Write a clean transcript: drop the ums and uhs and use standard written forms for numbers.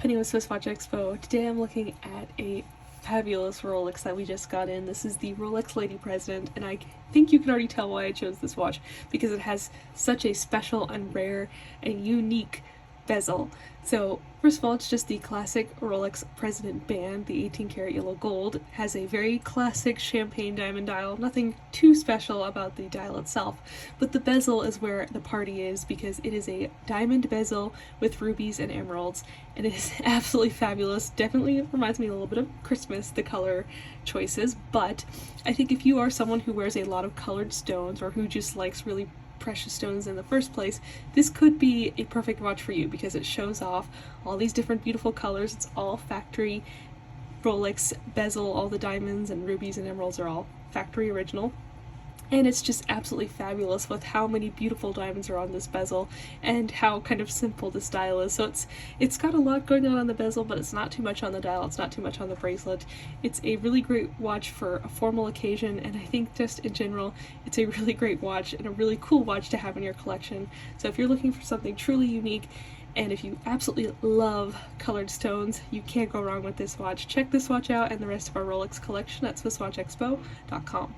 Penny with Swiss Watch Expo. Today I'm looking at a fabulous Rolex that we just got in. This is the Rolex Lady President, and I think you can already tell why I chose this watch, because it has such a special and rare and unique bezel. So first of all, it's just the classic Rolex President band. The 18 karat yellow gold has a very classic champagne diamond dial. Nothing too special about the dial itself, but the bezel is where the party is, because it is a diamond bezel with rubies and emeralds, and it is absolutely fabulous. Definitely reminds me a little bit of Christmas, the color choices, but I think if you are someone who wears a lot of colored stones, or who just likes really precious stones in the first place, this could be a perfect watch for you, because it shows off all these different beautiful colors. It's all factory Rolex bezel. All the diamonds and rubies and emeralds are all factory original, and it's just absolutely fabulous with how many beautiful diamonds are on this bezel and how kind of simple this dial is. So it's got a lot going on the bezel, but it's not too much on the dial, it's not too much on the bracelet. It's a really great watch for a formal occasion, and I think just in general it's a really great watch and a really cool watch to have in your collection. So if you're looking for something truly unique, and if you absolutely love colored stones, you can't go wrong with this watch. Check this watch out and the rest of our Rolex collection at SwissWatchExpo.com.